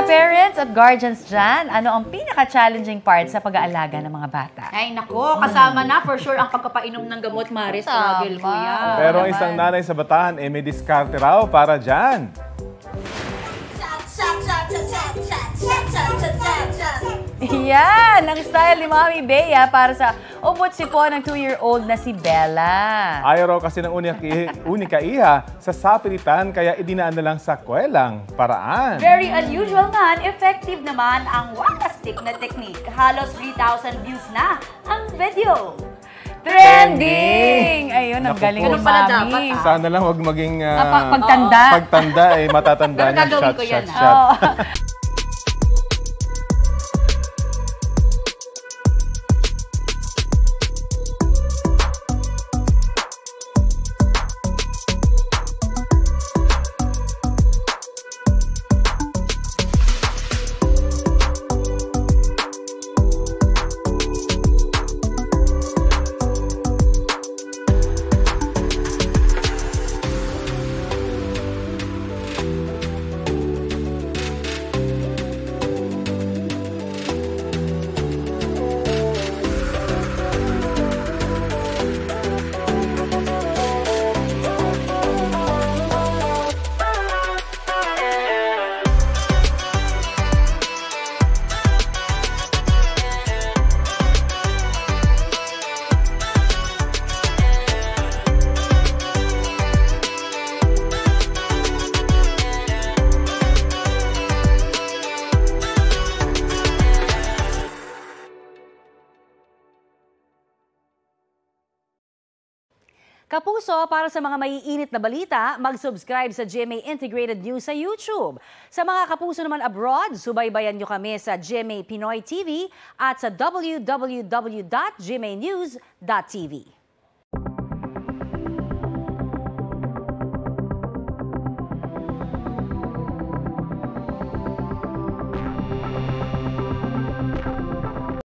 parents at guardians dyan, ano ang pinaka-challenging part sa pag-aalaga ng mga bata? Ay, nako, kasama na for sure ang pagpapainom ng gamot, Maris. Struggle ko yan. Pero ang isang nanay sa Batahan, may diskarte raw para dyan. Yan, ang style ni Mami Bea para sa ubot sipon ng 2-year-old na si Bella. Ayaw raw kasi ng unika iha sa sapilitan, kaya idinaan na lang sa kwelang paraan. Very unusual man, effective naman ang water-stick na technique. Halos 3,000 views na ang video. Trending! Ayun, ang galing Ganun ni pala Mami. dapat, Sana lang wag maging pagtanda. pagtanda, matatanda Pero niya. gagawin Shot, ko yan, shot, shot. Kapuso, para sa mga maiinit na balita, mag-subscribe sa GMA Integrated News sa YouTube. Sa mga kapuso naman abroad, subaybayan nyo kami sa GMA Pinoy TV at sa www.gmanews.tv.